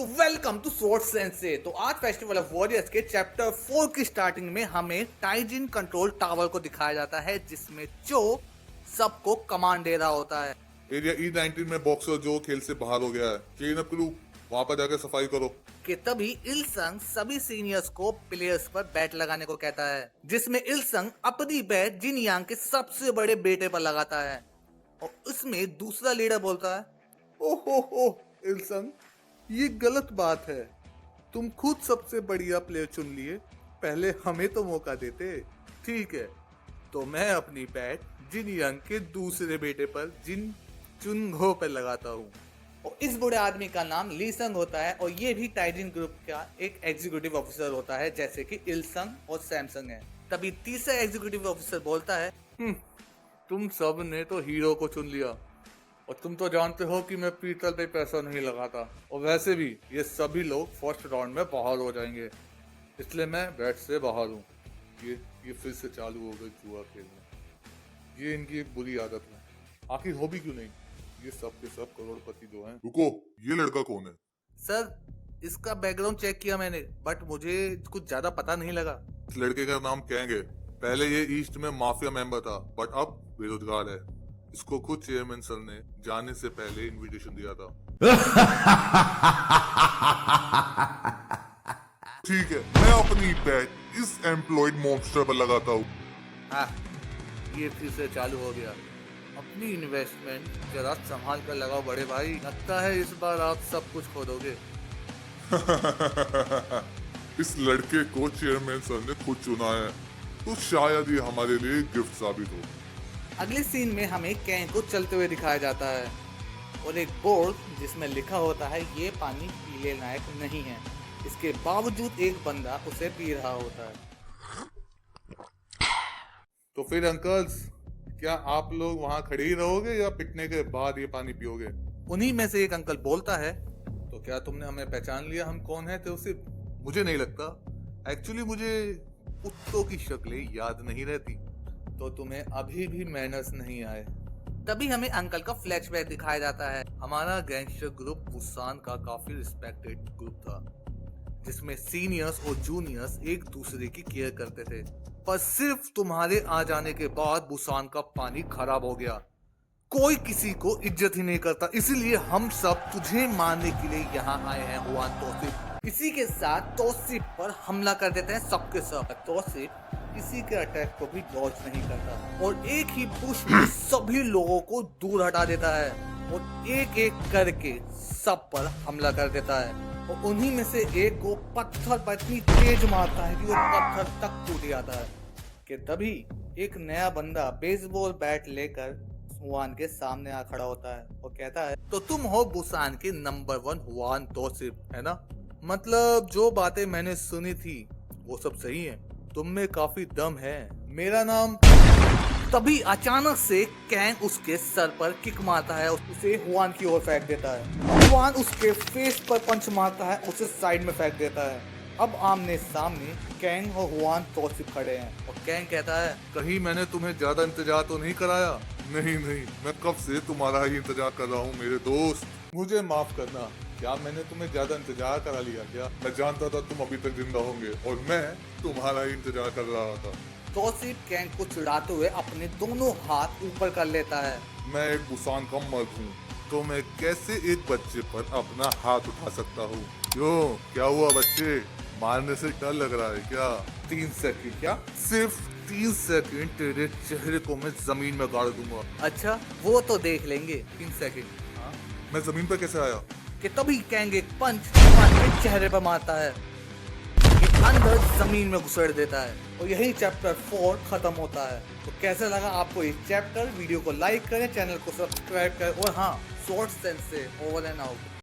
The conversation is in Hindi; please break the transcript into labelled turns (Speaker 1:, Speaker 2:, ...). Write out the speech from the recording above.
Speaker 1: तो वेलकम टू स्वॉर्ड सेंसे। तो आज फेस्टिवल ऑफ वॉरियर्स के चैप्टर 4 की स्टार्टिंग में हमें टाइजिन कंट्रोल टावर को दिखाया जाता है, जिसमें जो सबको कमांड दे रहा होता है।
Speaker 2: एरिया E19 में बॉक्सर जो खेल से बाहर हो गया है, क्लीन अप करो, वहां पर जाकर सफाई करो।
Speaker 1: कि तभी इलसंग सभी सीनियर्स को प्लेयर्स पर बैट लगाने को कहता है, जिसमें इलसंग अपनी बैट जिन यांग के सबसे बड़े बेटे पर लगाता है और उसमें दूसरा लीडर बोलता है, ओहो इलसंग, ये गलत बात है। तुम खुद सबसे बढ़िया प्लेयर चुन लिए, पहले हमें तो मौका देते। ठीक है, तो मैं अपनी बैट जिन यंग के दूसरे बेटे पर जिन चुनगो पर लगाता हूँ। और इस बूढ़े आदमी का नाम लीसंग होता है और ये भी टाइजिन ग्रुप का एक एग्जीक्यूटिव ऑफिसर होता है, जैसे कि इलसंग और सैमसंग है। तभी तीसरा एग्जीक्यूटिव ऑफिसर बोलता है, तुम सब ने तो हीरो को चुन लिया और तुम तो जानते हो कि मैं पीतल पे पैसा नहीं लगाता, और वैसे भी ये सभी लोग फर्स्ट राउंड में बाहर हो जाएंगे, इसलिए मैं बैट से बाहर हूँ। ये फिर से चालू हो गई जुआ खेलना। ये इनकी एक बुरी आदत है, आखिर हो भी क्यों नहीं। ये सब के सब करोड़पति जो हैं।
Speaker 2: रुको, ये लड़का कौन है?
Speaker 1: सर, इसका बैकग्राउंड चेक किया मैंने, बट मुझे कुछ ज्यादा पता नहीं लगा।
Speaker 2: इस लड़के का नाम कहेंगे। पहले ये ईस्ट में माफिया मेंबर था, बट अब बेरोजगार है। इसको खुद चेयरमैन सर ने जाने से पहले इनविटेशन दिया था। ठीक है, मैं अपनी बैट इस एम्प्लॉयड मॉन्स्टर पर लगाता हूँ।
Speaker 1: हाँ, ये फिर से चालू हो गया। अपनी इन्वेस्टमेंट जरा संभाल कर लगाओ बड़े भाई, लगता है इस बार आप सब कुछ खो दोगे।
Speaker 2: इस लड़के को चेयरमैन सर ने खुद चुना है, तो शायद ये हमारे लिए गिफ्ट साबित हो।
Speaker 1: अगले सीन में हमें कैंग को चलते हुए दिखाया जाता है और एक बोर्ड जिसमें लिखा होता है, ये पानी पीने लायक नहीं है। इसके बावजूद एक बंदा उसे पी रहा होता है।
Speaker 2: तो फिर अंकल्स, क्या आप लोग वहाँ खड़े ही रहोगे या पिटने के बाद ये पानी पियोगे?
Speaker 1: उन्हीं में से एक अंकल बोलता है, तो क्या तुमने हमें पहचान लिया, हम कौन है? तो सिर्फ मुझे नहीं लगता, एक्चुअली मुझे कुत्तों की शक्लें याद नहीं रहती, तो तुम्हें अभी भी मैनर्स नहीं आए। तभी हमें अंकल का फ्लैशबैक दिखाया जाता है। हमारा गैंगस्टर ग्रुप बुसान का काफी रिस्पेक्टेड ग्रुप था, जिसमें सीनियर्स और जूनियर्स एक दूसरे की केयर करते थे, पर सिर्फ तुम्हारे आ जाने के बाद बुसान का पानी खराब हो गया। कोई किसी को इज्जत ही नहीं करता, इसीलिए हम सब तुझे मारने के लिए यहाँ आए हैं हुआन तौसीफ। इसी के साथ तौसीफ पर हमला कर देते हैं सबके सब। तौसीफ किसी के अटैक को भी डॉज नहीं करता और एक ही पुश में सभी लोगों को दूर हटा देता है और एक एक करके सब पर हमला कर देता है। और उन्हीं में से एक को पत्थर पर इतनी तेज मारता है कि वो पत्थर तक टूट जाता है। कि तभी एक नया बंदा बेसबॉल बैट लेकर हुआन के सामने आ खड़ा होता है और कहता है, तो तुम हो बुसान के नंबर 1 हुआन तौसीफ, है ना? मतलब जो बातें मैंने सुनी थी वो सब सही है, तुम में काफी दम है। मेरा नाम। तभी अचानक से कैंग उसके सर पर किक मारता है और उसे हुआन की ओर फेंक देता है। हुआन उसके फेस पर पंच मारता है, उसे साइड में फेंक देता है। अब आमने सामने कैंग और हुआन तौसीफ खड़े हैं और कैंग कहता है,
Speaker 2: कहीं मैंने तुम्हें ज्यादा इंतजार तो नहीं कराया? नहीं, मैं कब से तुम्हारा ही इंतजार कर रहा हूँ मेरे दोस्त। मुझे माफ करना, क्या मैंने तुम्हें ज्यादा इंतजार करा लिया क्या? मैं जानता था तुम अभी तक जिंदा होंगे और मैं तुम्हारा ही इंतजार कर रहा था।
Speaker 1: तौसीफ कैंग को चिढ़ाते हुए अपने दोनों हाथ ऊपर कर लेता है।
Speaker 2: मैं एक बुसान का मर्द हूँ, तो मैं कैसे एक बच्चे पर अपना हाथ उठा सकता हूँ? क्यों, क्या हुआ बच्चे? मारने से डर लग रहा है क्या?
Speaker 1: 3 सेकंड क्या?
Speaker 2: सिर्फ 3 सेकंड तेरे चेहरे को मैं जमीन में गाड़ दूंगा।
Speaker 1: अच्छा, वो तो देख लेंगे। 3 सेकंड। हाँ?
Speaker 2: मैं जमीन पर कैसे आया?
Speaker 1: कि तभी कैंग एक पंच हुआन के चेहरे पर मारता है, कि अंदर जमीन में घुसेड़ देता है और यही चैप्टर 4 खत्म होता है। तो कैसा लगा आपको ये चैप्टर? वीडियो को लाइक करें, चैनल को सब्सक्राइब करें और हाँ, Sword Sensei over and out.